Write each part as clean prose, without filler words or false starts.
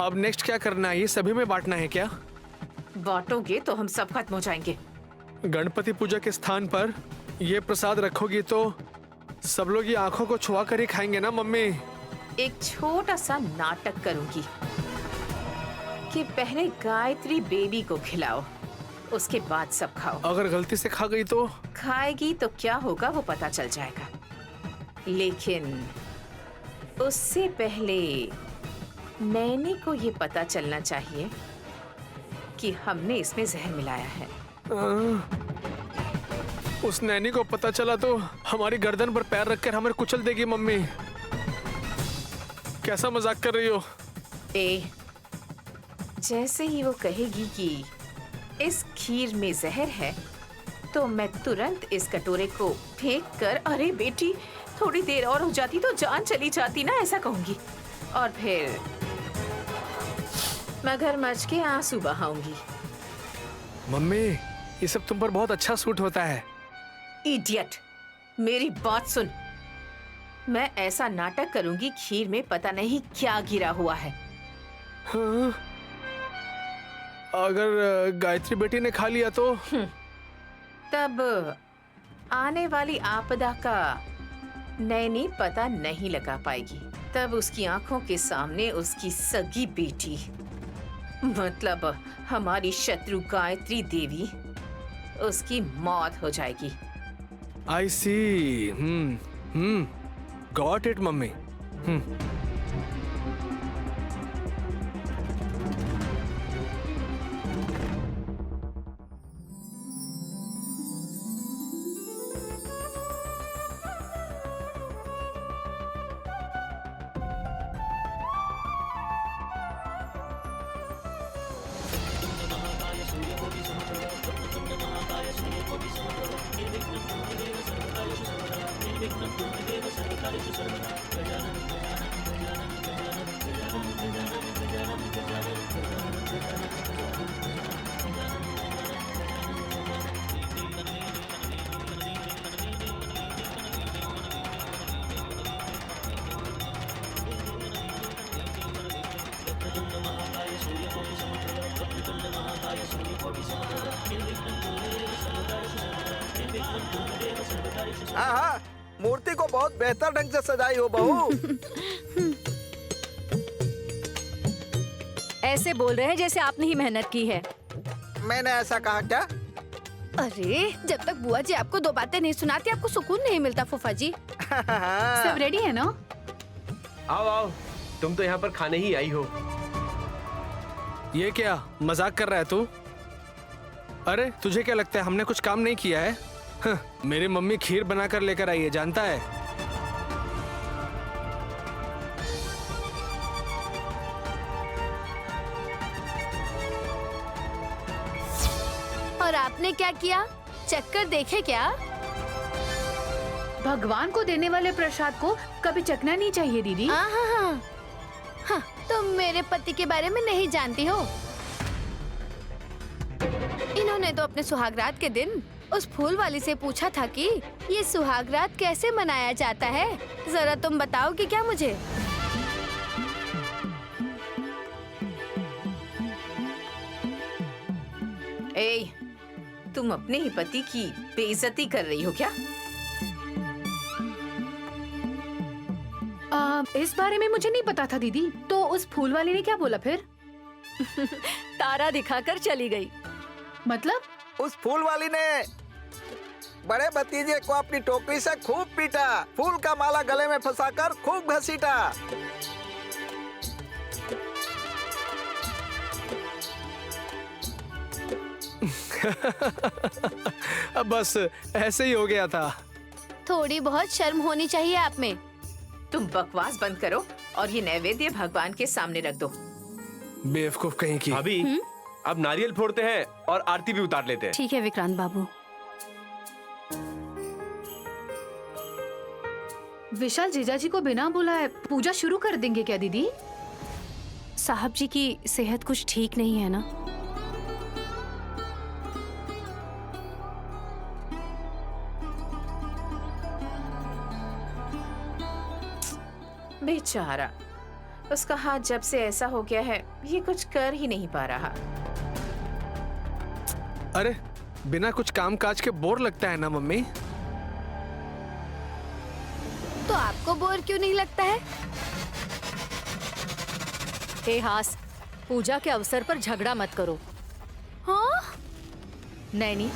अब नेक्स्ट क्या करना है? ये सभी में बांटना है क्या? बांटोगे तो हम सब खत्म हो जाएंगे। गणपति पूजा के स्थान पर ये प्रसाद रखोगी तो सब लोग ये आंखों को छुआ कर ही खाएंगे ना मम्मी? एक छोटा सा नाटक करूंगी कि पहले गायत्री बेबी को खिलाओ, उसके बाद सब खाओ। अगर गलती से खा गई तो? खाएगी तो क्या होगा वो पता चल जाएगा, लेकिन उससे पहले नैनी को ये पता चलना चाहिए कि हमने इसमें जहर मिलाया है। उस नैनी को पता चला तो हमारी गर्दन पर पैर रखकर हमें कुचल देगी मम्मी। कैसा मजाक कर रही हो? जैसे ही वो कहेगी कि इस खीर में जहर है तो मैं तुरंत इस कटोरे को फेंक कर, अरे बेटी थोड़ी देर और हो जाती तो जान चली जाती ना, ऐसा कहूंगी। और फिर मगरमच्छ के आंसू बहाऊंगी। मम्मी ये सब तुम पर बहुत अच्छा सूट होता है। इडियट, मेरी बात सुन। मैं ऐसा नाटक करूंगी खीर में पता नहीं क्या गिरा हुआ है। हाँ? अगर गायत्री बेटी ने खा लिया तो? तब आने वाली आपदा का नैनी पता नहीं लगा पाएगी। तब उसकी आंखों के सामने उसकी सगी बेटी, मतलब हमारी शत्रु गायत्री देवी, उसकी मौत हो जाएगी। I see. Got it mummy. हाँ हाँ, मूर्ति को बहुत बेहतर ढंग से सजाई हो बहू। ऐसे बोल रहे हैं जैसे आपने ही मेहनत की है। मैंने ऐसा कहा क्या? अरे जब तक बुआ जी आपको दो बातें नहीं सुनाती आपको सुकून नहीं मिलता फूफा जी। सब रेडी है ना? आओ आओ, तुम तो यहाँ पर खाने ही आई हो। ये क्या मजाक कर रहा है तू? अरे तुझे क्या लगता है हमने कुछ काम नहीं किया है? मेरी मम्मी खीर बनाकर लेकर आई है, जानता है? और आपने क्या किया? चक्कर देखे क्या? भगवान को देने वाले प्रसाद को कभी चखना नहीं चाहिए दीदी। हाँ, तुम मेरे पति के बारे में नहीं जानती हो। इन्होंने तो अपने सुहागरात के दिन उस फूल वाली से पूछा था कि ये सुहागरात कैसे मनाया जाता है। जरा तुम बताओगी क्या मुझे? तुम अपने ही पति की बेइज्जती कर रही हो क्या? इस बारे में मुझे नहीं पता था दीदी। तो उस फूल वाली ने क्या बोला फिर? तारा दिखाकर चली गई। मतलब? उस फूल वाली ने बड़े भतीजे को अपनी टोकरी से खूब पीटा, फूल का माला गले में फंसाकर खूब घसीटा। अब बस ऐसे ही हो गया था। थोड़ी बहुत शर्म होनी चाहिए आप में। तुम बकवास बंद करो और ये नैवेद्य भगवान के सामने रख दो। बेवकूफ कहीं की। अभी अब नारियल फोड़ते हैं और आरती भी उतार लेते हैं। ठीक है विक्रांत बाबू। विशाल जीजाजी को बिना बुलाए पूजा शुरू कर देंगे क्या दीदी? साहब जी की सेहत कुछ ठीक नहीं है ना। बेचारा, उसका हाथ जब से ऐसा हो गया है, ये कुछ कर ही नहीं पा रहा। अरे बिना कुछ काम काज के बोर लगता है ना मम्मी। तो आपको बोर क्यों नहीं लगता है? हे हास, पूजा के अवसर पर झगड़ा मत करो। हाँ? नैनी,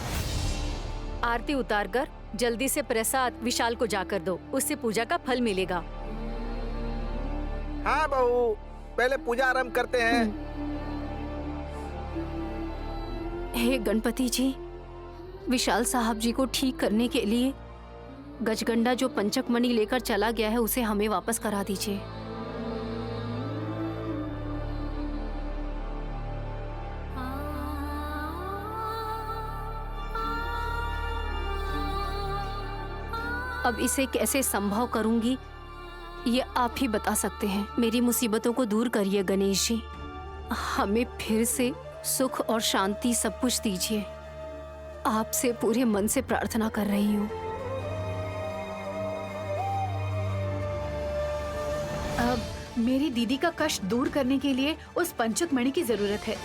आरती उतार कर जल्दी से प्रसाद विशाल को जाकर दो, उससे पूजा का फल मिलेगा। हाँ बहू, पहले पूजा आरंभ करते हैं। हे गणपति जी, विशाल साहब जी को ठीक करने के लिए गजगंडा जो पंचक मणि लेकर चला गया है उसे हमें वापस करा दीजिए। अब इसे कैसे संभव करूंगी ये आप ही बता सकते हैं। मेरी मुसीबतों को दूर करिए गणेश जी, हमें फिर से सुख और शांति सब कुछ दीजिए। आपसे पूरे मन से प्रार्थना कर रही हूँ। अब मेरी दीदी का कष्ट दूर करने के लिए उस पंचक मणि की जरूरत है।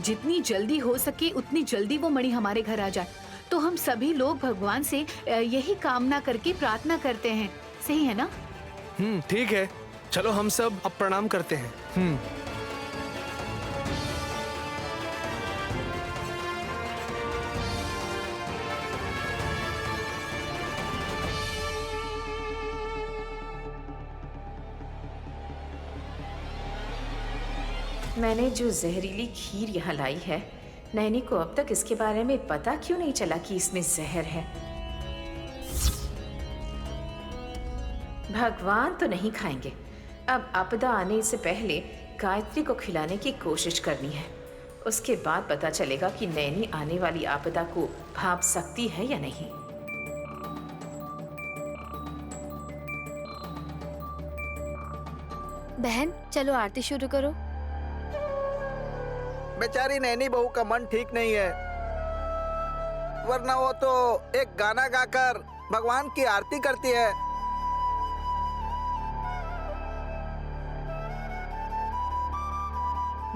जितनी जल्दी हो सके उतनी जल्दी वो मणि हमारे घर आ जाए। तो हम सभी लोग भगवान से यही कामना करके प्रार्थना करते हैं, सही है ना? ठीक है, चलो हम सब अब प्रणाम करते हैं। मैंने जो जहरीली खीर यहाँ लाई है, नैनी को अब तक इसके बारे में पता क्यों नहीं चला कि इसमें जहर है? भगवान तो नहीं खाएंगे। अब आपदा आने से पहले गायत्री को खिलाने की कोशिश करनी है। उसके बाद पता चलेगा कि नैनी आने वाली आपदा को भांप सकती है या नहीं। बहन चलो आरती शुरू करो। बेचारी नैनी बहू का मन ठीक नहीं है, वरना वो तो एक गाना गाकर भगवान की आरती करती है।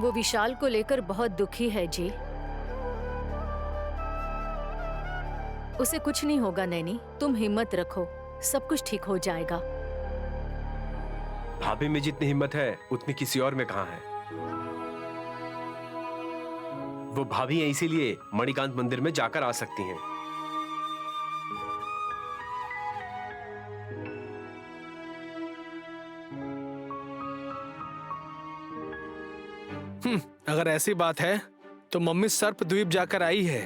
वो विशाल को लेकर बहुत दुखी है जी। उसे कुछ नहीं होगा नैनी, तुम हिम्मत रखो, सब कुछ ठीक हो जाएगा। भाभी में जितनी हिम्मत है उतनी किसी और में कहाँ है। वो भाभी है, इसीलिए मणिकांत मंदिर में जाकर आ सकती हैं। अगर ऐसी बात है तो मम्मी सर्प द्वीप जाकर आई है।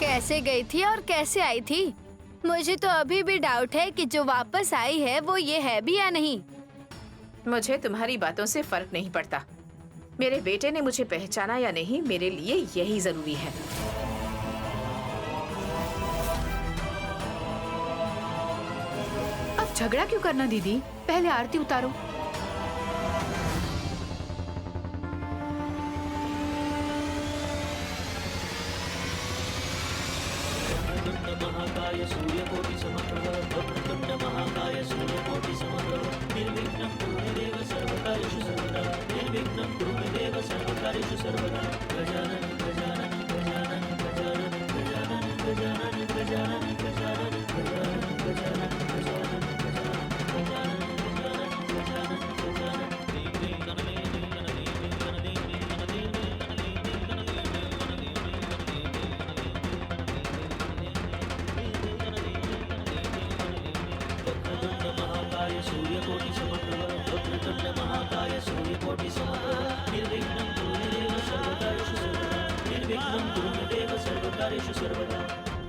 कैसे गई थी और कैसे आई थी? मुझे तो अभी भी डाउट है कि जो वापस आई है वो ये है भी या नहीं। मुझे तुम्हारी बातों से फर्क नहीं पड़ता। मेरे बेटे ने मुझे पहचाना या नहीं, मेरे लिए यही जरूरी है। अब झगड़ा क्यों करना दीदी, पहले आरती उतारो।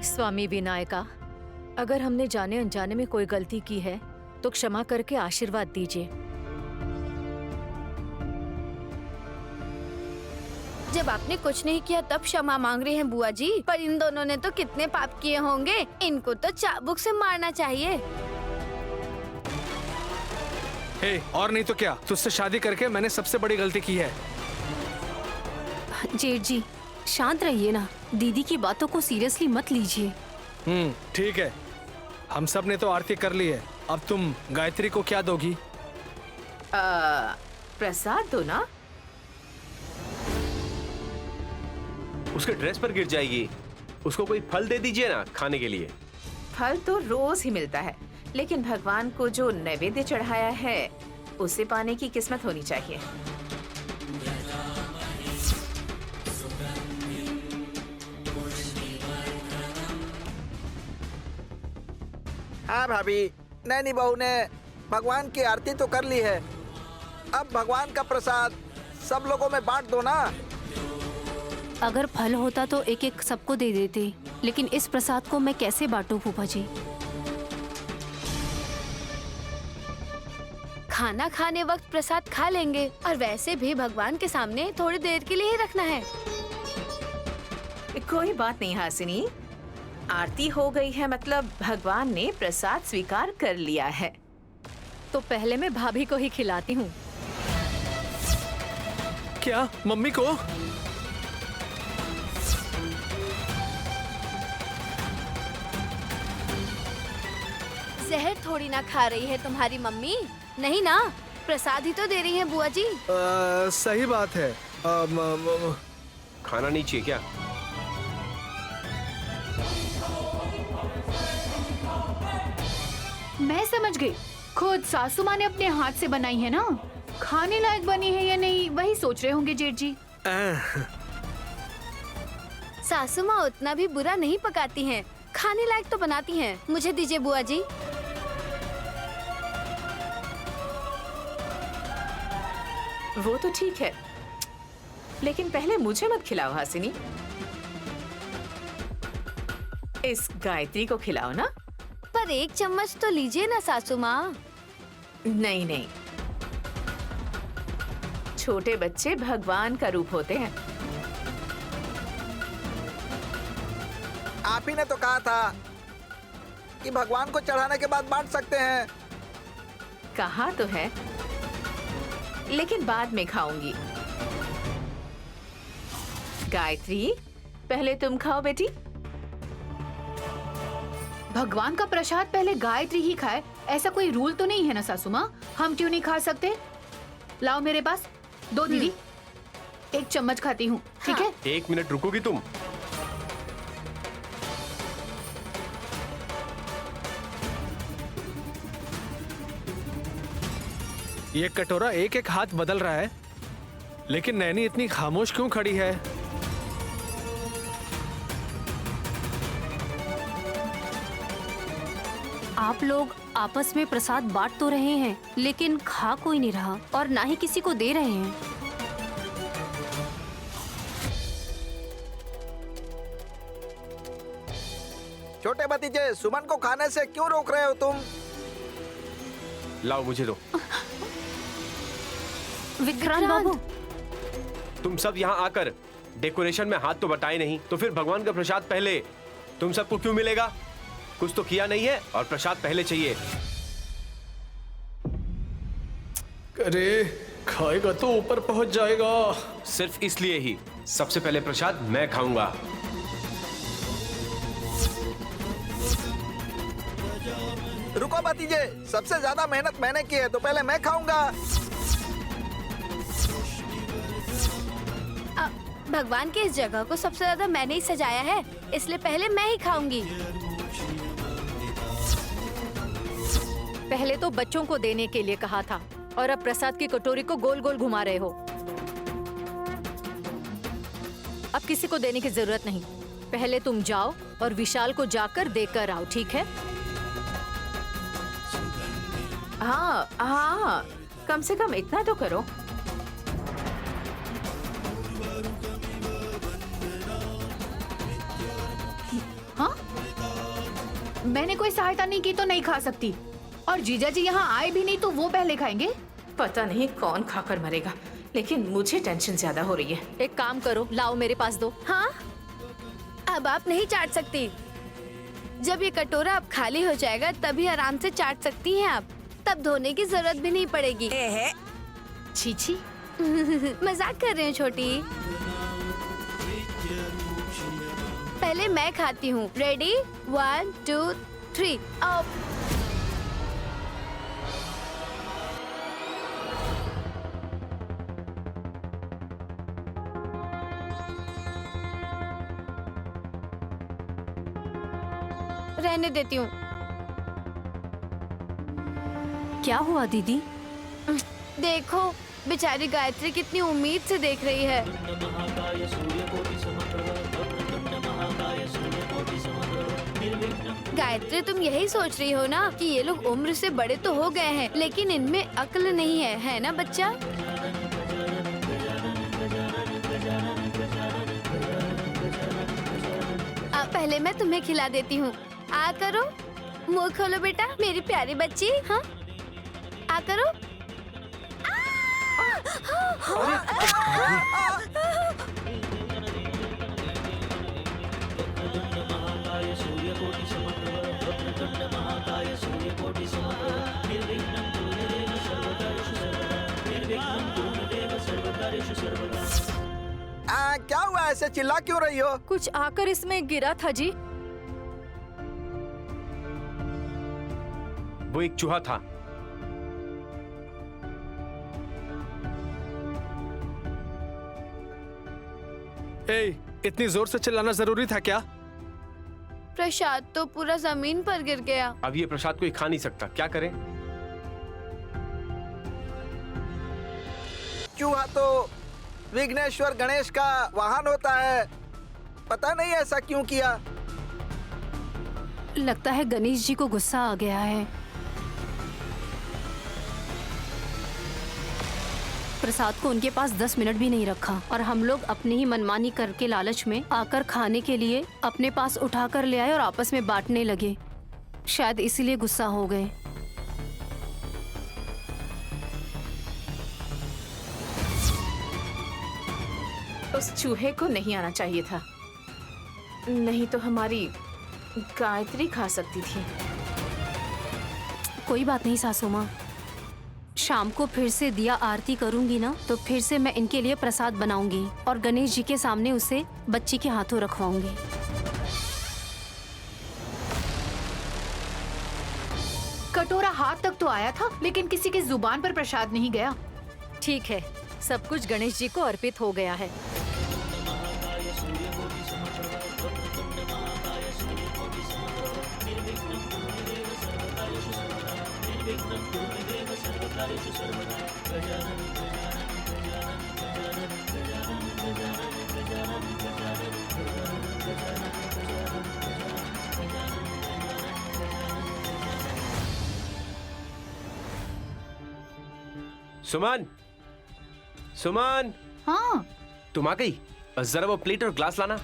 स्वामी विनायका, अगर हमने जाने अनजाने में कोई गलती की है तो क्षमा करके आशीर्वाद दीजिए। जब आपने कुछ नहीं किया तब क्षमा मांग रहे हैं बुआ जी, पर इन दोनों ने तो कितने पाप किए होंगे, इनको तो चाबुक से मारना चाहिए। हे, और नहीं तो क्या, तुझसे शादी करके मैंने सबसे बड़ी गलती की है। जेठ जी शांत रहिए ना, दीदी की बातों को सीरियसली मत लीजिए। ठीक है, हम सब ने तो आरती कर ली है, अब तुम गायत्री को क्या दोगी? प्रसाद दो ना। उसके ड्रेस पर गिर जाएगी, उसको कोई फल दे दीजिए ना खाने के लिए। फल तो रोज ही मिलता है, लेकिन भगवान को जो नैवेद्य चढ़ाया है उसे पाने की किस्मत होनी चाहिए। हाँ भाभी, नैनी बहू ने भगवान की आरती तो कर ली है, अब भगवान का प्रसाद सब लोगों में बांट दो ना। अगर फल होता तो एक एक सबको दे देते, लेकिन इस प्रसाद को मैं कैसे बांटूं फूफा जी? खाना खाने वक्त प्रसाद खा लेंगे, और वैसे भी भगवान के सामने थोड़ी देर के लिए ही रखना है। कोई बात नहीं हासिनी, आरती हो गई है मतलब भगवान ने प्रसाद स्वीकार कर लिया है। तो पहले मैं भाभी को ही खिलाती हूँ। क्या मम्मी को? जहर थोड़ी ना खा रही है तुम्हारी मम्मी, नहीं ना, प्रसाद ही तो दे रही है बुआ जी। सही बात है। खाना नहीं चाहिए क्या? मैं समझ गई, खुद सासू माँ ने अपने हाथ से बनाई है ना, खाने लायक बनी है या नहीं वही सोच रहे होंगे जेठ जी। सासू माँ उतना भी बुरा नहीं पकाती हैं, खाने लायक तो बनाती हैं। मुझे दीजिए बुआ जी। वो तो ठीक है, लेकिन पहले मुझे मत खिलाओ हासिनी, इस गायत्री को खिलाओ ना। पर एक चम्मच तो लीजिए ना सासू माँ। नहीं नहीं, छोटे बच्चे भगवान का रूप होते हैं। आप ही ने तो कहा था कि भगवान को चढ़ाने के बाद बांट सकते हैं। कहा तो है, लेकिन बाद में खाऊंगी। गायत्री, पहले तुम खाओ बेटी। भगवान का प्रसाद पहले गायत्री ही खाए, ऐसा कोई रूल तो नहीं है ना सासू माँ? हम क्यों नहीं खा सकते? लाओ मेरे पास, दो दीदी, एक चम्मच खाती हूँ, ठीक है? 1 मिनट रुकोगी तुम? ये कटोरा एक एक हाथ बदल रहा है, लेकिन नैनी इतनी खामोश क्यों खड़ी है? आप लोग आपस में प्रसाद बांट तो रहे हैं, लेकिन खा कोई नहीं रहा और ना ही किसी को दे रहे हैं। छोटे भतीजे, सुमन को खाने से क्यों रोक रहे हो तुम? लाओ मुझे दो। विक्रांत बाबू, तुम सब यहाँ आकर डेकोरेशन में हाथ तो बटाए नहीं, तो फिर भगवान का प्रसाद पहले तुम सबको क्यों मिलेगा? कुछ तो किया नहीं है और प्रसाद पहले चाहिए। अरे खाएगा तो ऊपर पहुंच जाएगा। सिर्फ इसलिए ही सबसे पहले प्रसाद मैं खाऊंगा। रुको भतीजे, सबसे ज्यादा मेहनत मैंने की है, तो पहले मैं खाऊंगा। भगवान के इस जगह को सबसे ज्यादा मैंने ही सजाया है, इसलिए पहले मैं ही खाऊंगी। पहले तो बच्चों को देने के लिए कहा था, और अब प्रसाद की कटोरी को गोल गोल घुमा रहे हो। अब किसी को देने की जरूरत नहीं, पहले तुम जाओ और विशाल को जाकर देकर आओ, ठीक है? हाँ हाँ, कम से कम इतना तो करो। हाँ, मैंने कोई सहायता नहीं की तो नहीं खा सकती, और जीजा जी यहाँ आए भी नहीं तो वो पहले खाएंगे। पता नहीं कौन खाकर मरेगा, लेकिन मुझे टेंशन ज्यादा हो रही है। एक काम करो, लाओ मेरे पास दो। हाँ, अब आप नहीं चाट सकती। जब ये कटोरा अब खाली हो जाएगा तभी आराम से चाट सकती हैं आप, तब धोने की जरूरत भी नहीं पड़ेगी। छी छी, मजाक कर रहे हैं छोटी। पहले मैं खाती हूँ। रेडी, 1 2 3 रहने देती हूँ। क्या हुआ दीदी? देखो बेचारी गायत्री कितनी उम्मीद से देख रही है। गायत्री तुम यही सोच रही हो ना कि ये लोग उम्र से बड़े तो हो गए हैं लेकिन इनमें अक्ल नहीं है ना बच्चा? पहले मैं तुम्हें खिला देती हूँ। आ करो, मुंह खोलो बेटा मेरी प्यारी बच्ची। हाँ आ करो। क्या हुआ, ऐसे चिल्ला क्यों रही हो? कुछ आकर इसमें गिरा था जी। वो एक चूहा था। ए, इतनी जोर से चिल्लाना जरूरी था क्या? प्रसाद तो पूरा जमीन पर गिर गया। अब ये प्रसाद कोई खा नहीं सकता, क्या करें? चूहा तो विघ्नेश्वर गणेश का वाहन होता है, पता नहीं ऐसा क्यों किया। लगता है गणेश जी को गुस्सा आ गया है। प्रसाद को उनके पास 10 मिनट भी नहीं रखा और हम लोग अपनी ही मनमानी करके लालच में आकर खाने के लिए अपने पास उठा कर ले आए और आपस में बांटने लगे। शायद इसीलिए गुस्सा हो गए। उस चूहे को नहीं आना चाहिए था, नहीं तो हमारी गायत्री खा सकती थी। कोई बात नहीं सासू माँ, शाम को फिर से दिया आरती करूंगी ना तो फिर से मैं इनके लिए प्रसाद बनाऊंगी और गणेश जी के सामने उसे बच्ची के हाथों रखवाऊंगी। कटोरा हाथ तक तो आया था लेकिन किसी की जुबान पर प्रसाद नहीं गया। ठीक है, सब कुछ गणेश जी को अर्पित हो गया है। सुमन, सुमन, हाँ, तुम आ गई? जरा वो प्लेट और ग्लास लाना।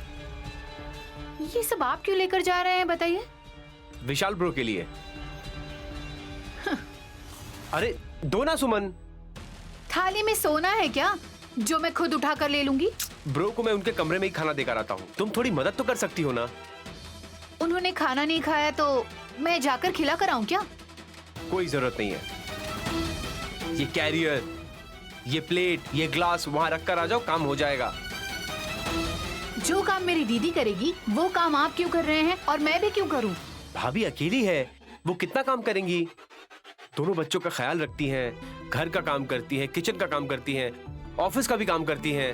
ये सब आप क्यों लेकर जा रहे हैं बताइए? विशाल ब्रो के लिए। अरे दो ना सुमन। थाली में सोना है क्या जो मैं खुद उठा कर ले लूंगी? ब्रो को मैं उनके कमरे में ही खाना देकर आता हूँ, तुम थोड़ी मदद तो कर सकती हो ना। उन्होंने खाना नहीं खाया तो मैं जाकर खिला कर आऊं क्या? कोई जरूरत नहीं है। ये कैरियर, ये प्लेट, ये ग्लास वहां रख कर आ जाओ, काम हो जाएगा। जो काम मेरी दीदी करेगी वो काम आप क्यों कर रहे हैं और मैं भी क्यों करूं? भाभी अकेली है, वो कितना काम करेंगी? दोनों बच्चों का ख्याल रखती हैं, घर का काम करती हैं, किचन का काम करती हैं, ऑफिस का भी काम करती हैं।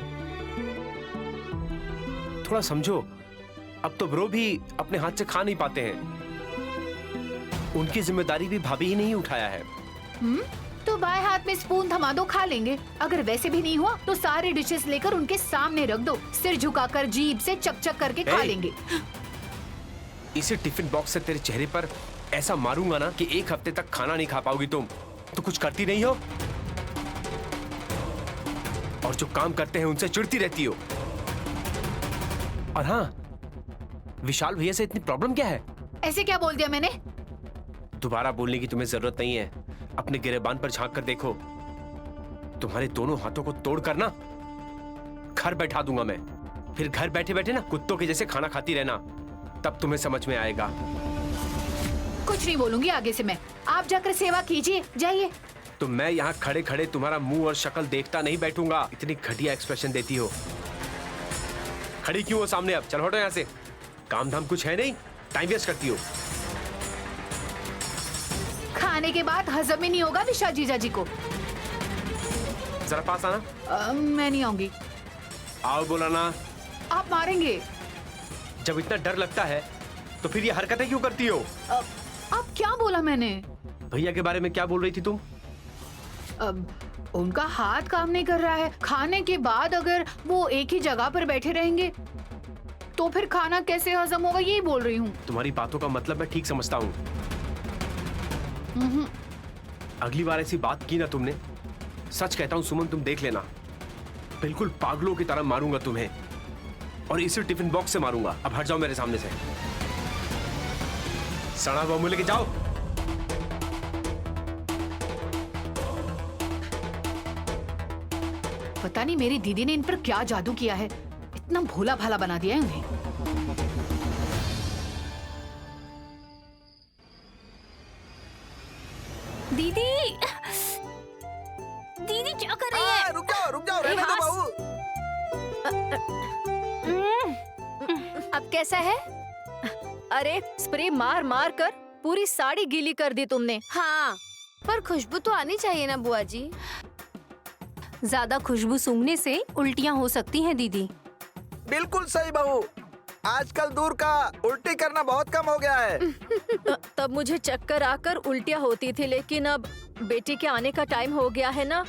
थोड़ा समझो, अब तो ब्रो भी अपने हाथ से खा नहीं पाते हैं। उनकी जिम्मेदारी भी भाभी ही नहीं उठाया है। तो बाएं हाथ में स्पून थमा दो, खा लेंगे। अगर वैसे भी नहीं हुआ तो सारे डिशेस लेकर उनके सामने रख दो, सिर झुकाकर जीभ से चक-चक करके खा लेंगे। इसे टिफिन बॉक्स से तेरे चेहरे पर ऐसा मारूंगा ना कि 1 हफ्ते तक खाना नहीं खा पाओगी तुम। तो कुछ करती नहीं हो और जो काम करते हैं उनसे चिढ़ती रहती हो। और हाँ, विशाल भैया से इतनी प्रॉब्लम क्या है? ऐसे क्या बोल दिया मैंने? दोबारा बोलने की तुम्हें जरूरत नहीं है। अपने गिरेबान पर झांक कर देखो, तुम्हारे दोनों हाथों को तोड़ कर ना घर बैठा दूंगा मैं। फिर घर बैठे बैठे ना कुत्तों के जैसे खाना खाती रहना, तब तुम्हें समझ में आएगा। कुछ नहीं बोलूंगी आगे से मैं। आप जाकर सेवा कीजिए, जाइए। तो मैं यहाँ खड़े खड़े तुम्हारा मुंह और शक्ल देखता नहीं बैठूंगा। इतनी घटिया एक्सप्रेशन देती हो। खड़ी क्यों हो सामने? अब चल हटो यहाँ से। काम धाम कुछ है नहीं, टाइम वेस्ट करती हो। खाने के बाद हजम ही नहीं होगा विशाल जीजा जी को। जरा पास आना। मैं नहीं आऊंगी। आओ बोला ना। आप मारेंगे। जब इतना डर लगता है तो फिर ये हरकतें क्यों करती हो? आप क्या बोला मैंने? भैया के बारे में क्या बोल रही थी तुम? उनका हाथ काम नहीं कर रहा है। खाने के बाद अगर वो एक ही जगह पर बैठे रहेंगे तो फिर खाना कैसे हजम होगा, यही बोल रही हूँ। तुम्हारी बातों का मतलब मैं ठीक समझता हूँ। अगली बार ऐसी बात की ना तुमने, सच कहता हूँ सुमन, तुम देख लेना, बिल्कुल पागलों की तरह मारूंगा तुम्हें, और इसी टिफिन बॉक्स से मारूंगा। अब हट जाओ मेरे सामने से। सड़ा बमू लेके जाओ। पता नहीं मेरी दीदी ने इन पर क्या जादू किया है, इतना भोला भाला बना दिया है उन्हें। दीदी, दीदी क्या कर रही है? रुक जाओ, रहने दो बहू। अब कैसा है? अरे स्प्रे मार मार कर पूरी साड़ी गीली कर दी तुमने। हाँ, पर खुशबू तो आनी चाहिए ना बुआ जी। ज्यादा खुशबू सूंघने से उल्टियाँ हो सकती हैं दीदी। बिल्कुल सही बहू, आजकल दूर का उल्टी करना बहुत कम हो गया है। तब मुझे चक्कर आकर उल्टियाँ होती थी, लेकिन अब बेटी के आने का टाइम हो गया है ना,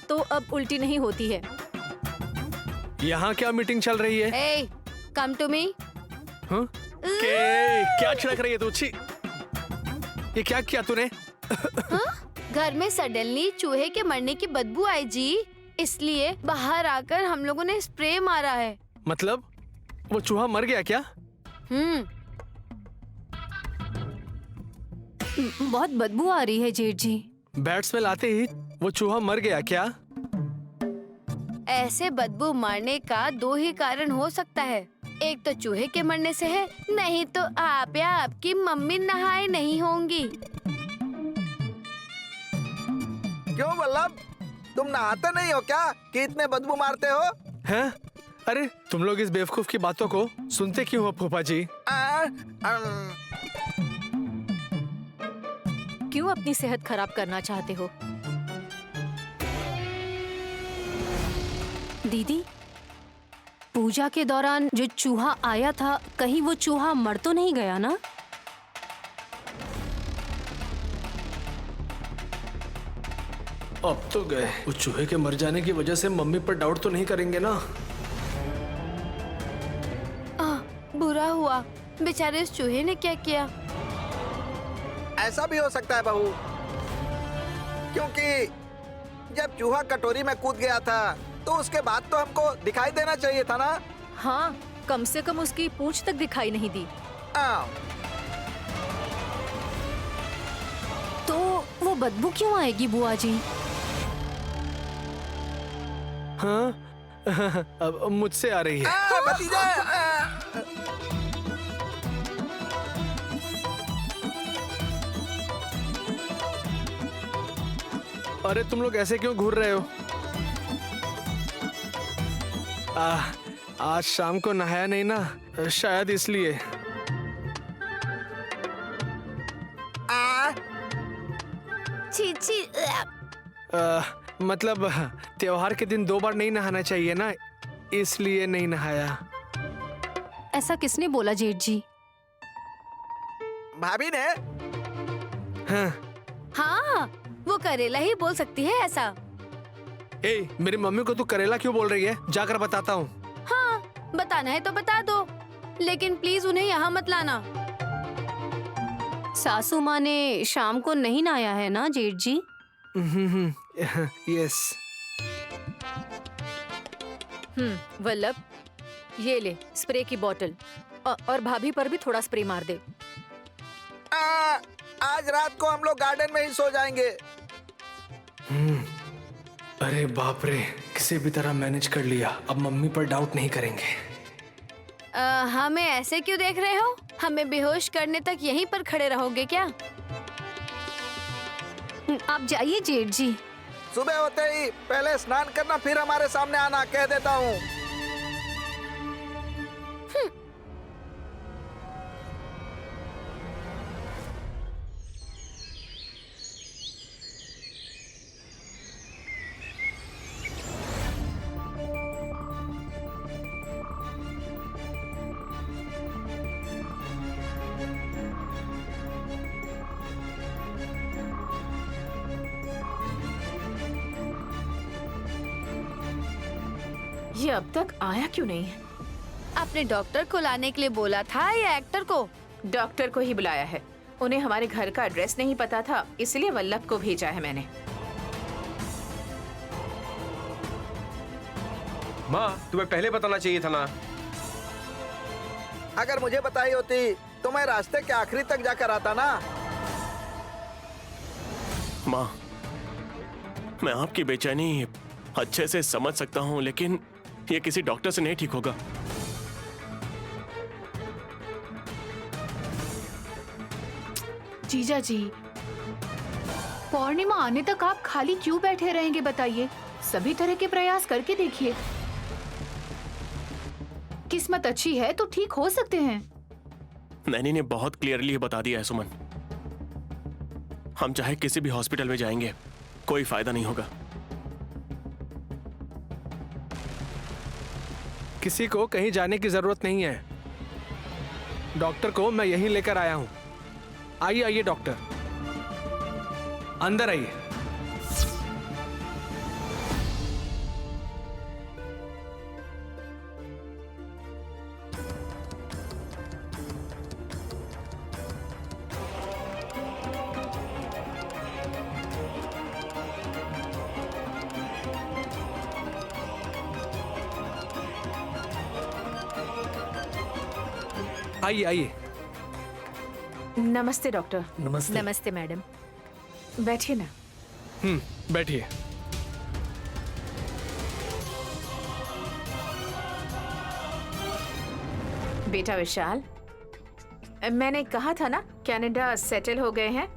तो अब उल्टी नहीं होती है। यहाँ क्या मीटिंग चल रही है? ए, कम टू मी। हाँ? क्या छिड़क रही है तू? छी, ये क्या किया तूने? घर में सडनली चूहे के मरने की बदबू आई जी, इसलिए बाहर आकर हम लोगों ने स्प्रे मारा है। मतलब वो चूहा मर गया क्या? बहुत बदबू आ रही है जेठ जी। बैट स्मेल आते ही वो चूहा मर गया क्या? ऐसे बदबू मारने का दो ही कारण हो सकता है, एक तो चूहे के मरने से है, नहीं तो आप या आपकी मम्मी नहाए नहीं होंगी। क्यों वल्लभ, तुम नहाते नहीं हो क्या कि इतने बदबू मारते हो? हैं? अरे तुम लोग इस बेवकूफ की बातों को सुनते क्यों हो फूफा जी? क्यों अपनी सेहत खराब करना चाहते हो? दीदी, पूजा के दौरान जो चूहा आया था, कहीं वो चूहा मर तो नहीं गया ना? अब तो गए। उस चूहे के मर जाने की वजह से मम्मी पर डाउट तो नहीं करेंगे ना? बुरा हुआ, बेचारे इस चूहे ने क्या किया। ऐसा भी हो सकता है बहू, क्योंकि जब चूहा कटोरी में कूद गया था तो उसके बाद तो हमको दिखाई देना चाहिए था ना। हाँ, कम से कम उसकी पूंछ तक दिखाई नहीं दी। तो वो बदबू क्यों आएगी बुआ जी? हाँ? अब मुझसे आ रही है। भतीजा, अरे तुम लोग ऐसे क्यों घूर रहे हो? आज शाम को नहाया नहीं ना, शायद इसलिए। छी छी। मतलब त्योहार के दिन 2 बार नहीं नहाना चाहिए ना, इसलिए नहीं नहाया। ऐसा किसने बोला जेठ जी? भाभी ने। हाँ, वो करेला ही बोल सकती है ऐसा। मेरी मम्मी को तू करेला क्यों बोल रही है? जाकर बताता हूँ। हाँ, बताना है तो बता दो, लेकिन प्लीज उन्हें यहाँ मत लाना। सासू माँ ने शाम को नहीं नहाया है ना जेठ जी? यस। वल्लभ, ये ले स्प्रे की बोतल, और भाभी पर भी थोड़ा स्प्रे मार दे। आज रात को हम लोग गार्डन में ही सो जाएंगे। अरे बाप रे, किसी भी तरह मैनेज कर लिया। अब मम्मी पर डाउट नहीं करेंगे। हमें ऐसे क्यों देख रहे हो? हमें बेहोश करने तक यहीं पर खड़े रहोगे क्या? आप जाइए जेठ जी। सुबह होते ही पहले स्नान करना, फिर हमारे सामने आना, कह देता हूँ। ये अब तक आया क्यों नहीं है? आपने डॉक्टर को लाने के लिए बोला था या एक्टर को? डॉक्टर को ही बुलाया है। उन्हें हमारे घर का एड्रेस नहीं पता था, इसलिए वल्लभ को भेजा है मैंने। माँ, तुम्हें पहले बताना चाहिए था ना। अगर मुझे बताई होती तो मैं रास्ते के आखिरी तक जाकर आता ना। माँ, मैं आपकी बेचैनी अच्छे से समझ सकता हूँ, लेकिन ये किसी डॉक्टर से नहीं ठीक होगा। जीजा जी, पूर्णिमा आने तक आप खाली क्यों बैठे रहेंगे बताइए? सभी तरह के प्रयास करके देखिए। किस्मत अच्छी है तो ठीक हो सकते हैं। नैनी ने बहुत क्लियरली बता दिया है सुमन, हम चाहे किसी भी हॉस्पिटल में जाएंगे, कोई फायदा नहीं होगा। किसी को कहीं जाने की जरूरत नहीं है। डॉक्टर को मैं यहीं लेकर आया हूं। आइए आइए डॉक्टर, अंदर आइए। आइए आइए। नमस्ते डॉक्टर। नमस्ते मैडम। बैठिए ना। बैठिए। बेटा विशाल, मैंने कहा था ना कनाडा सेटल हो गए हैं।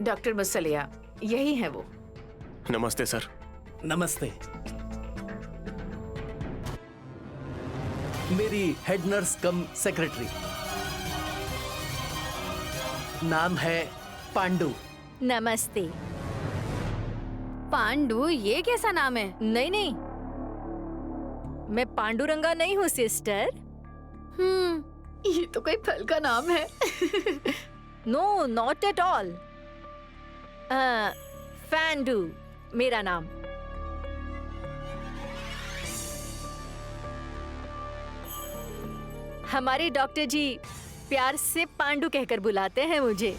डॉक्टर मुसलिया यही है वो। नमस्ते सर। नमस्ते। मेरी हेड नर्स कम सेक्रेटरी, नाम है पांडु। नमस्ते। पांडु, ये कैसा नाम है? नहीं नहीं, मैं पांडुरंगा नहीं हूँ सिस्टर। ये तो कोई फल का नाम है। No, not at all. Fandu मेरा नाम। हमारे डॉक्टर जी प्यार से पांडु कहकर बुलाते हैं मुझे।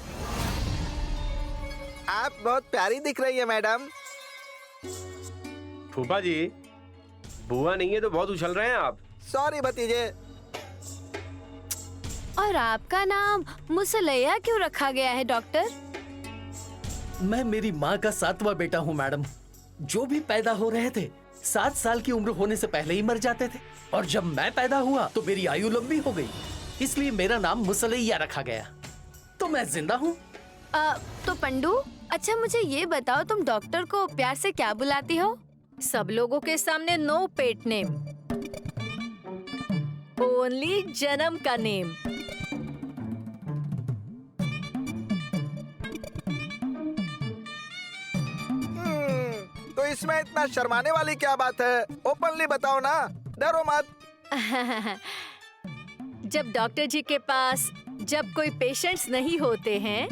आप बहुत प्यारी दिख रही है मैडम। फूफा जी, बुआ नहीं है तो बहुत उछल रहे हैं आप। सॉरी भतीजे। और आपका नाम मुसलैया क्यों रखा गया है डॉक्टर? मैं मेरी माँ का 7वां बेटा हूँ मैडम। जो भी पैदा हो रहे थे 7 साल की उम्र होने से पहले ही मर जाते थे, और जब मैं पैदा हुआ तो मेरी आयु लंबी हो गई, इसलिए मेरा नाम मुसलैया रखा गया। तो मैं जिंदा हूँ। तो पंडू, अच्छा मुझे ये बताओ, तुम डॉक्टर को प्यार से क्या बुलाती हो? सब लोगों के सामने नो पेट नेम, ओनली जन्म का नेम। तो इसमें इतना शर्माने वाली क्या बात है? ओपनली बताओ ना, डरो मत। जब डॉक्टर जी के पास जब कोई पेशेंट्स नहीं होते हैं,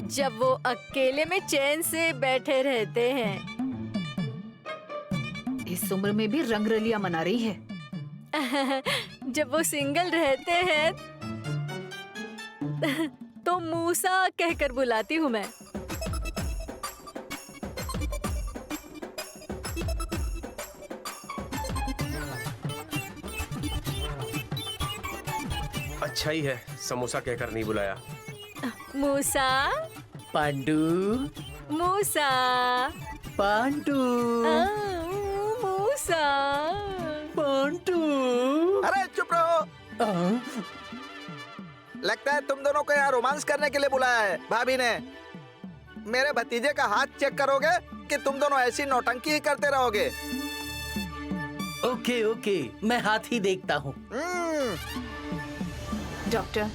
जब वो अकेले में चैन से बैठे रहते हैं। इस उम्र में भी रंगरलियां मना रही है। जब वो सिंगल रहते हैं तो मूसा कहकर बुलाती हूँ मैं। अच्छा ही है समोसा कहकर नहीं बुलाया। मूसा, पांडु, मूसा, पांडु, मूसा, पांडु। अरे चुप रहो। लगता है तुम दोनों को यहाँ रोमांस करने के लिए बुलाया है भाभी ने। मेरे भतीजे का हाथ चेक करोगे कि तुम दोनों ऐसी नौटंकी ही करते रहोगे? ओके ओके, मैं हाथ ही देखता हूँ। डॉक्टर,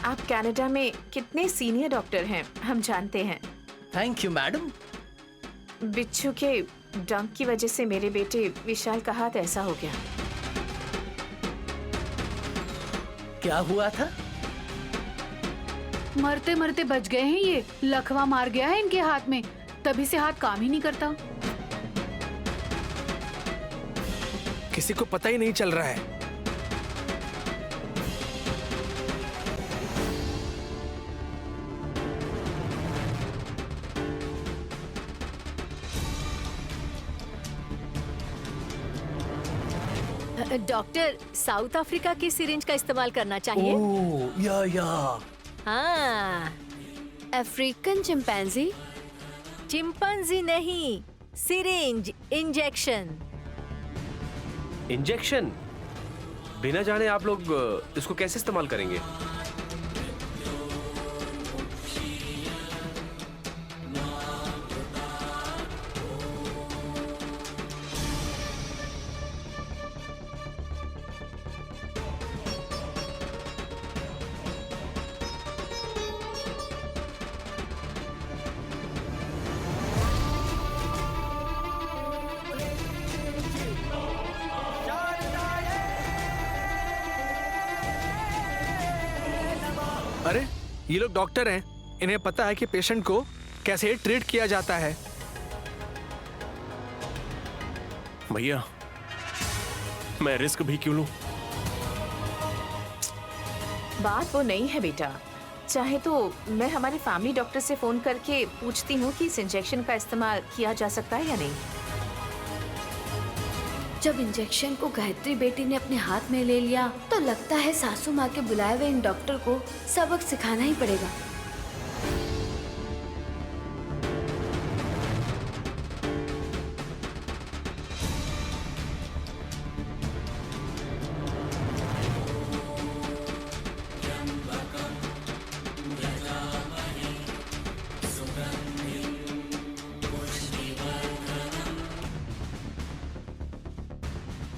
आप कनाडा में कितने सीनियर डॉक्टर हैं हम जानते हैं। Thank you madam. बिच्छू के डंक की वजह से मेरे बेटे विशाल का हाथ ऐसा हो गया। क्या हुआ था? मरते मरते बच गए हैं ये। लकवा मार गया है इनके हाथ में, तभी से हाथ काम ही नहीं करता। किसी को पता ही नहीं चल रहा है। डॉक्टर, साउथ अफ्रीका की सिरिंज का इस्तेमाल करना चाहिए। ओह, या। हाँ, अफ्रीकन चिंपैंजी। चिंपैंजी नहीं, सिरिंज, इंजेक्शन। इंजेक्शन? बिना जाने आप लोग इसको कैसे इस्तेमाल करेंगे? अरे ये लोग डॉक्टर हैं, इन्हें पता है कि पेशेंट को कैसे ट्रीट किया जाता है। भैया, मैं रिस्क भी क्यों लूं? बात वो नहीं है बेटा। चाहे तो मैं हमारे फैमिली डॉक्टर से फोन करके पूछती हूँ कि इस इंजेक्शन का इस्तेमाल किया जा सकता है या नहीं। जब इंजेक्शन को गायत्री बेटी ने अपने हाथ में ले लिया तो लगता है सासू माँ के बुलाए हुए इन डॉक्टर को सबक सिखाना ही पड़ेगा।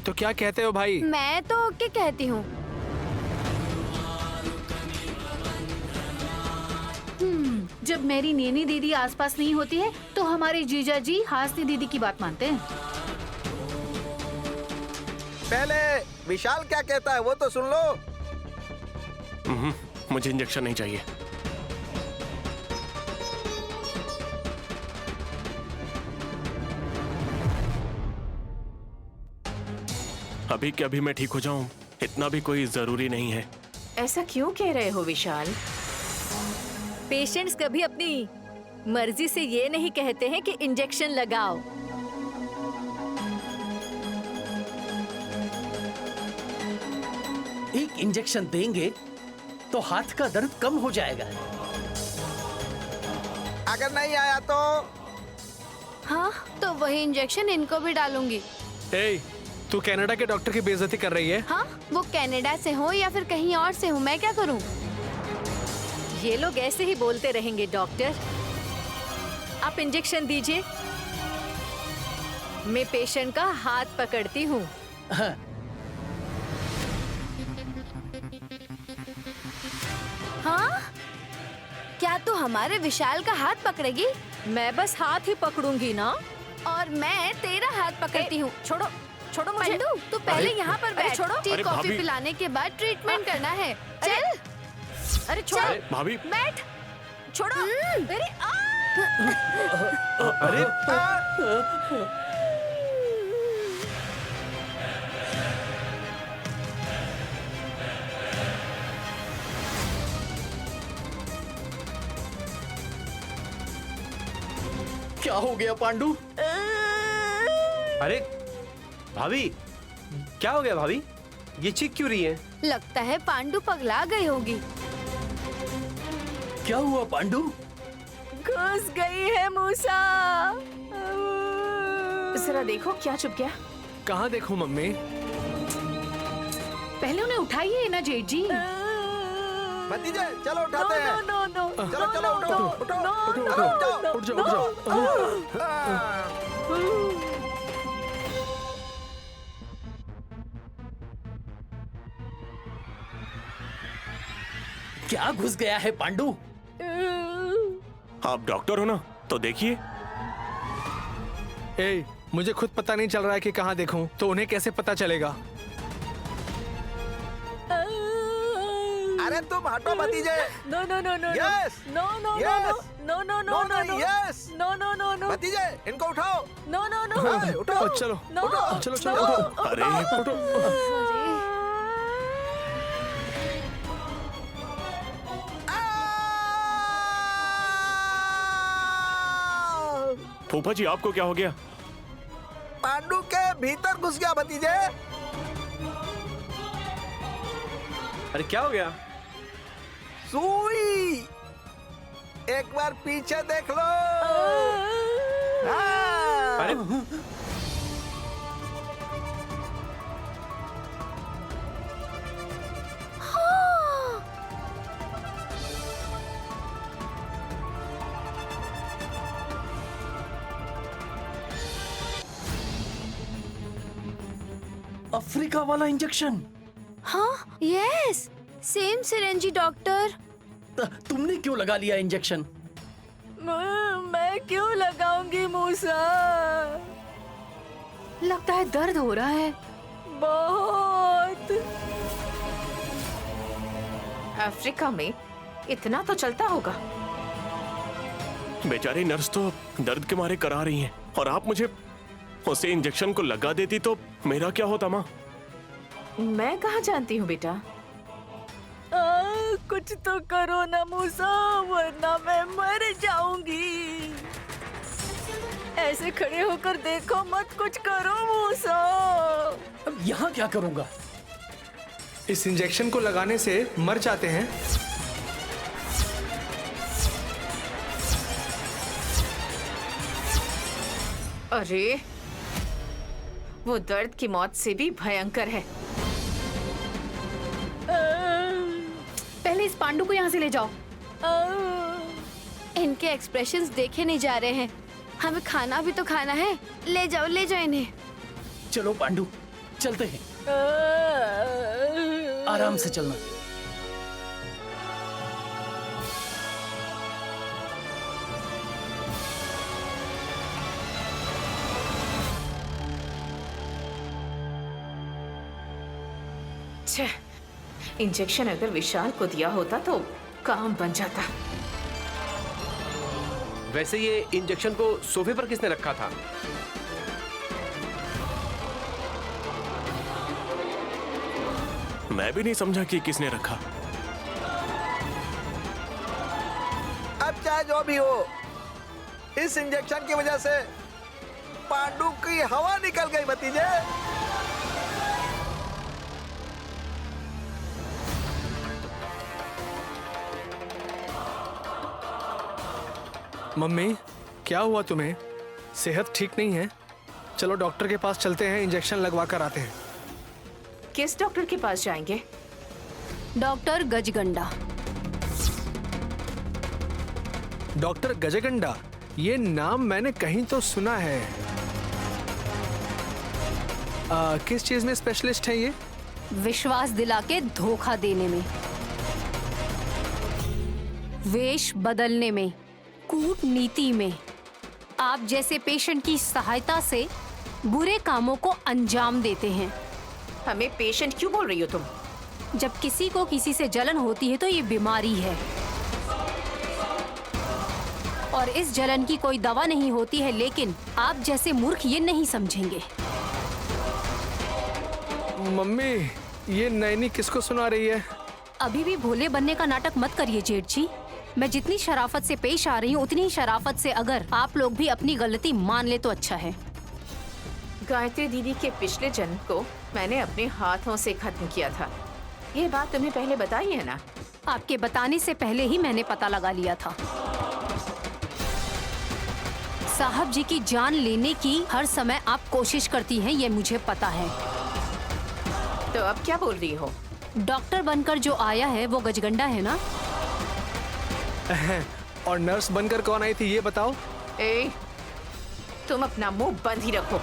तो क्या कहते हो भाई? मैं तो क्या कहती हूँ। जब मेरी नैनी दीदी आसपास नहीं होती है तो हमारे जीजा जी हासनी दीदी की बात मानते हैं। पहले विशाल क्या कहता है वो तो सुन लो। मुझे इंजेक्शन नहीं चाहिए। अभी के अभी मैं ठीक हो जाऊं इतना भी कोई जरूरी नहीं है। ऐसा क्यों कह रहे हो विशाल? पेशेंट्स कभी अपनी मर्जी से ये नहीं कहते हैं कि इंजेक्शन लगाओ। एक इंजेक्शन देंगे तो हाथ का दर्द कम हो जाएगा। अगर नहीं आया तो हाँ, तो वही इंजेक्शन इनको भी डालूंगी। ए, तू कनाडा के डॉक्टर की बेइज्जती कर रही है। हाँ, वो कनाडा से हो या फिर कहीं और से हो, मैं क्या करूँ? ये लोग ऐसे ही बोलते रहेंगे। डॉक्टर, आप इंजेक्शन दीजिए, मैं पेशेंट का हाथ पकड़ती हूँ। हाँ। हाँ? क्या तू हमारे विशाल का हाथ पकड़ेगी? मैं बस हाथ ही पकड़ूंगी ना। और मैं तेरा हाथ पकड़ती हूँ। छोड़ो, छोड़ो मुझे। पंडू, तू पहले यहाँ पर बैठ। छोड़ो। टी अरे कॉफी भाभी। पिलाने के बाद ट्रीटमेंट करना है। चल, अरे छोड़ो, अरे भाभी, बैठ। छोड़ो। अरे अरे क्या हो गया पांडू? अरे भाभी, क्या हो गया भाभी? ये चीख क्यों रही है? लगता है पांडू पगला गई होगी। क्या हुआ पांडू? घुस गई है मूसा। जरा देखो क्या चुप गया। कहाँ देखूं मम्मी? पहले उन्हें उठाइए ना जेठ जी। भतीजे चलो उठाते हैं। नो नो, चलो चलो उठो उठो उठो उठ जाओ, उठ जाओ। क्या घुस गया है पांडू? आप डॉक्टर हो ना, तो देखिए। ए, मुझे खुद पता नहीं चल रहा है कि कहाँ देखूं, तो उन्हें कैसे पता चलेगा? अरे तुम हटो भतीजे। No no no no Yes! No no Yes! No no no no नहीं yes. No no no no भतीजे इनको उठाओ। नो नो नो हाँ, उठाओ। चलो नो चलो चलो उठो। अरे फूफा जी आपको क्या हो गया? पांडु के भीतर घुस गया भतीजे। अरे क्या हो गया? सुई, एक बार पीछे देख लो। हाँ। अरे अफ्रीका वाला इंजेक्शन। हाँ यस, सेम सिरेंजी डॉक्टर। तुमने क्यों लगा लिया इंजेक्शन? मैं क्यों लगाऊंगी मूसा? लगता है दर्द हो रहा है। बहुत। अफ्रीका में इतना तो चलता होगा। बेचारी नर्स तो दर्द के मारे करा रही हैं और आप मुझे उसे इंजेक्शन को लगा देती तो मेरा क्या होता माँ? मैं कहाँ जानती हूँ बेटा। कुछ तो करो ना मूसा, वरना मैं मर जाऊंगी। ऐसे खड़े होकर देखो मत, कुछ करो मूसा। अब यहाँ क्या करूँगा? इस इंजेक्शन को लगाने से मर जाते हैं। अरे वो दर्द की मौत से भी भयंकर है। पहले इस पांडु को यहाँ से ले जाओ। इनके एक्सप्रेशंस देखे नहीं जा रहे हैं। हमें खाना भी तो खाना है। ले जाओ इन्हें। चलो पांडु, चलते हैं। आराम से चलना। छह, इंजेक्शन अगर विशाल को दिया होता तो काम बन जाता। वैसे ये इंजेक्शन को सोफे पर किसने रखा था? मैं भी नहीं समझा कि किसने रखा। अब चाहे जो भी हो, इस इंजेक्शन की वजह से पांडु की हवा निकल गई भतीजे। मम्मी क्या हुआ तुम्हें? सेहत ठीक नहीं है? चलो डॉक्टर के पास चलते हैं, इंजेक्शन लगवा कर आते हैं। किस डॉक्टर के पास जाएंगे? डॉक्टर गजगंडा। डॉक्टर गजगंडा, ये नाम मैंने कहीं तो सुना है। किस चीज में स्पेशलिस्ट है ये? विश्वास दिला के धोखा देने में, वेश बदलने में, कूटनीति में, आप जैसे पेशेंट की सहायता से बुरे कामों को अंजाम देते हैं। हमें पेशेंट क्यों बोल रही हो तुम? जब किसी को किसी से जलन होती है तो ये बीमारी है, और इस जलन की कोई दवा नहीं होती है, लेकिन आप जैसे मूर्ख ये नहीं समझेंगे। मम्मी, ये नैनी किसको सुना रही है? अभी भी भोले बनने का नाटक मत करिए जेठ जी। मैं जितनी शराफत से पेश आ रही हूँ, उतनी ही शराफत से अगर आप लोग भी अपनी गलती मान ले तो अच्छा है। गायत्री दीदी के पिछले जन्म को मैंने अपने हाथों से खत्म किया था। ये बात तुम्हें पहले बताई है ना? आपके बताने से पहले ही मैंने पता लगा लिया था। साहब जी की जान लेने की हर समय आप कोशिश करती हैं, ये मुझे पता है। तो अब क्या बोल रही हो? डॉक्टर बनकर जो आया है वो गजगंडा है ना? और नर्स बनकर कौन आई थी ये बताओ। ए, तुम अपना मुंह बंद ही रखो।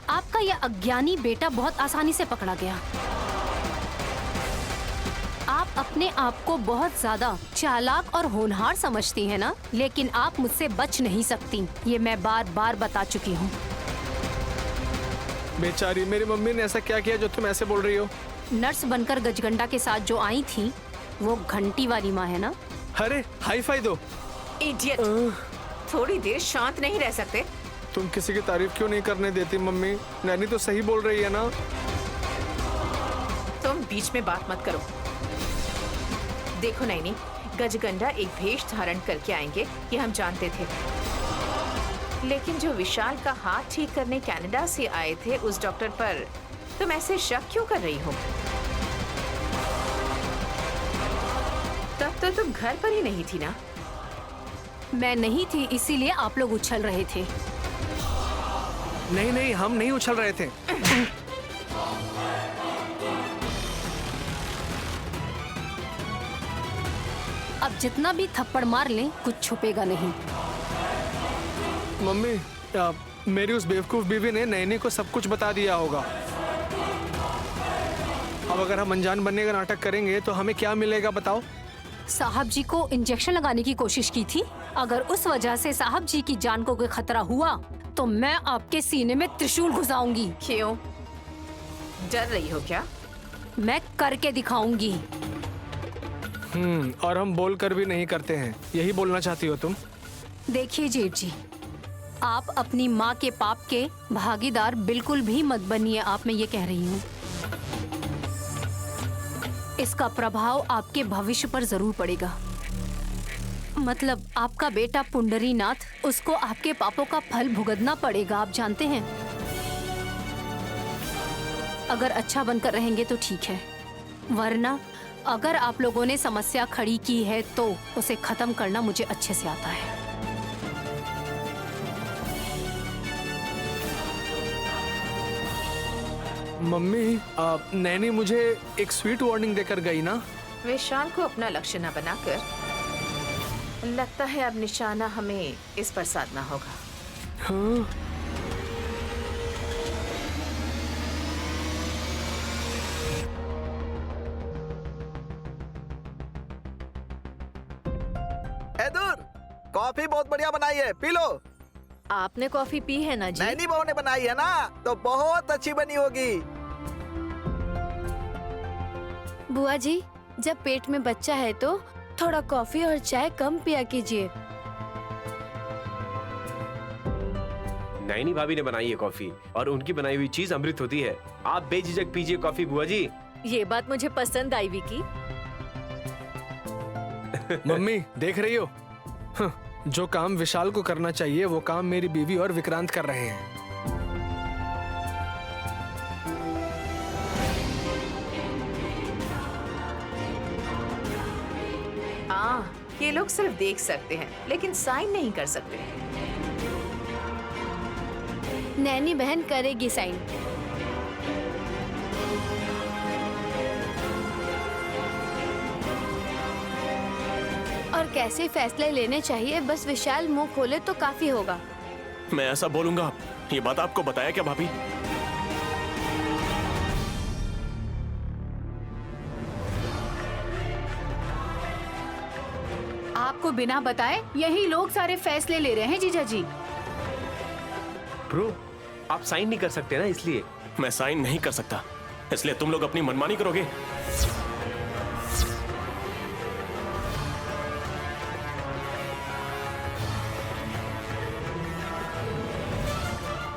आपका यह अज्ञानी बेटा बहुत आसानी से पकड़ा गया। आप अपने आप को बहुत ज्यादा चालाक और होनहार समझती हैं ना, लेकिन आप मुझसे बच नहीं सकती। ये मैं बार बार बता चुकी हूँ। बेचारी मेरी मम्मी ने ऐसा क्या किया जो तुम ऐसे बोल रही हो? नर्स बनकर गजगंडा के साथ जो आई थी वो घंटी वाली माँ है ना? अरे हाई फाई दो। इडियट, थोड़ी देर शांत नहीं रह सकते? तुम किसी की तारीफ क्यों नहीं करने देती मम्मी? नैनी तो सही बोल रही है ना? तुम बीच में बात मत करो। देखो नैनी, गजगंडा एक भेष धारण करके आएंगे ये हम जानते थे, लेकिन जो विशाल का हाथ ठीक करने कनाडा से आए थे उस डॉक्टर पर तुम ऐसे शक क्यों कर रही हो? तब तो तुम घर पर ही नहीं थी ना? मैं नहीं थी, इसीलिए आप लोग उछल रहे थे। नहीं नहीं, हम नहीं उछल रहे थे। अब जितना भी थप्पड़ मार लें कुछ छुपेगा नहीं। मम्मी, मेरी उस बेवकूफ बीवी ने नैनी को सब कुछ बता दिया होगा। अब अगर हम अनजान बनने का नाटक करेंगे तो हमें क्या मिलेगा बताओ? साहब जी को इंजेक्शन लगाने की कोशिश की थी। अगर उस वजह से साहब जी की जान को कोई खतरा हुआ तो मैं आपके सीने में त्रिशूल घुसाऊंगी। क्यों, डर रही हो क्या? मैं करके दिखाऊंगी। और हम बोल कर भी नहीं करते हैं, यही बोलना चाहती हो तुम? देखिए जेठ जी, आप अपनी माँ के पाप के भागीदार बिल्कुल भी मत बनिए। आप, मैं ये कह रही हूँ, इसका प्रभाव आपके भविष्य पर जरूर पड़ेगा। मतलब आपका बेटा पुंडरीनाथ, उसको आपके पापों का फल भुगतना पड़ेगा, आप जानते हैं। अगर अच्छा बनकर रहेंगे तो ठीक है, वरना अगर आप लोगों ने समस्या खड़ी की है तो उसे खत्म करना मुझे अच्छे से आता है। मम्मी, नैनी मुझे एक स्वीट वार्निंग देकर गई ना? विशाल को अपना लक्ष्य न बनाकर लगता है अब निशाना हमें इस पर साधना होगा। हाँ? दूर, कॉफी बहुत बढ़िया बनाई है, पी लो। आपने कॉफी पी है ना जी? नैनी बहू ने बनाई है ना, तो बहुत अच्छी बनी होगी। बुआ जी, जब पेट में बच्चा है तो थोड़ा कॉफी और चाय कम पिया कीजिए। नैनी भाभी ने बनाई है कॉफी और उनकी बनाई हुई चीज अमृत होती है। आप बेझिझक पीजिए कॉफी बुआ जी। ये बात मुझे पसंद आई विकी। मम्मी देख रही हो, जो काम विशाल को करना चाहिए वो काम मेरी बीवी और विक्रांत कर रहे हैं। ये लोग सिर्फ देख सकते हैं लेकिन साइन नहीं कर सकते। नैनी बहन करेगी साइन। और कैसे फैसले लेने चाहिए बस विशाल मुंह खोले तो काफी होगा। मैं ऐसा बोलूंगा, ये बात आपको बताया क्या भाभी? आपको बिना बताए यही लोग सारे फैसले ले रहे हैं जीजा जी। ब्रो, आप साइन नहीं कर सकते ना, इसलिए। मैं साइन नहीं कर सकता, इसलिए तुम लोग अपनी मनमानी करोगे।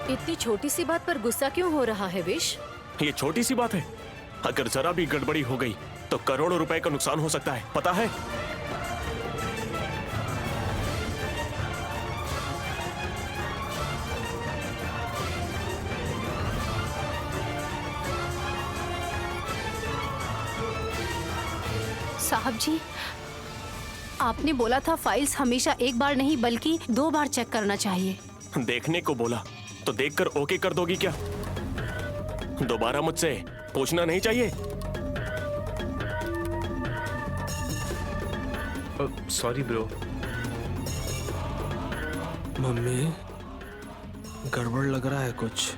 इतनी छोटी सी बात पर गुस्सा क्यों हो रहा है विश? ये छोटी सी बात है, अगर जरा भी गड़बड़ी हो गई तो करोड़ों रुपए का नुकसान हो सकता है, पता है? साहब जी, आपने बोला था फाइल्स हमेशा एक बार नहीं बल्कि 2 बार चेक करना चाहिए। देखने को बोला तो देखकर ओके कर दोगी क्या? दोबारा मुझसे पूछना नहीं चाहिए? Sorry bro. मम्मी, गड़बड़ लग रहा है कुछ।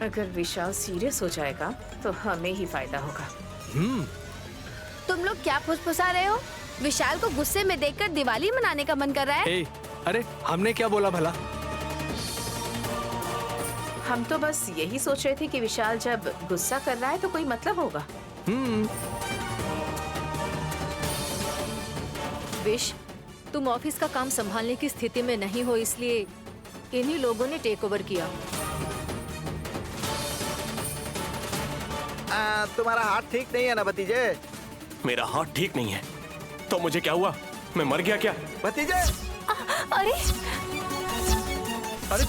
अगर विशाल सीरियस हो जाएगा तो हमें ही फायदा होगा। तुम लोग क्या फुसफुसा रहे हो? विशाल को गुस्से में देखकर दिवाली मनाने का मन कर रहा है? अरे हमने क्या बोला भला? हम तो बस यही सोच रहे थे कि विशाल जब गुस्सा कर रहा है तो कोई मतलब होगा। विश, तुम ऑफिस का काम संभालने की स्थिति में नहीं हो, इसलिए इन्हीं लोगों ने टेक ओवर किया। तुम्हारा हाथ ठीक नहीं है ना भतीजे? मेरा हाथ ठीक नहीं है तो मुझे क्या हुआ? मैं मर गया क्या? भतीजे अरे अरे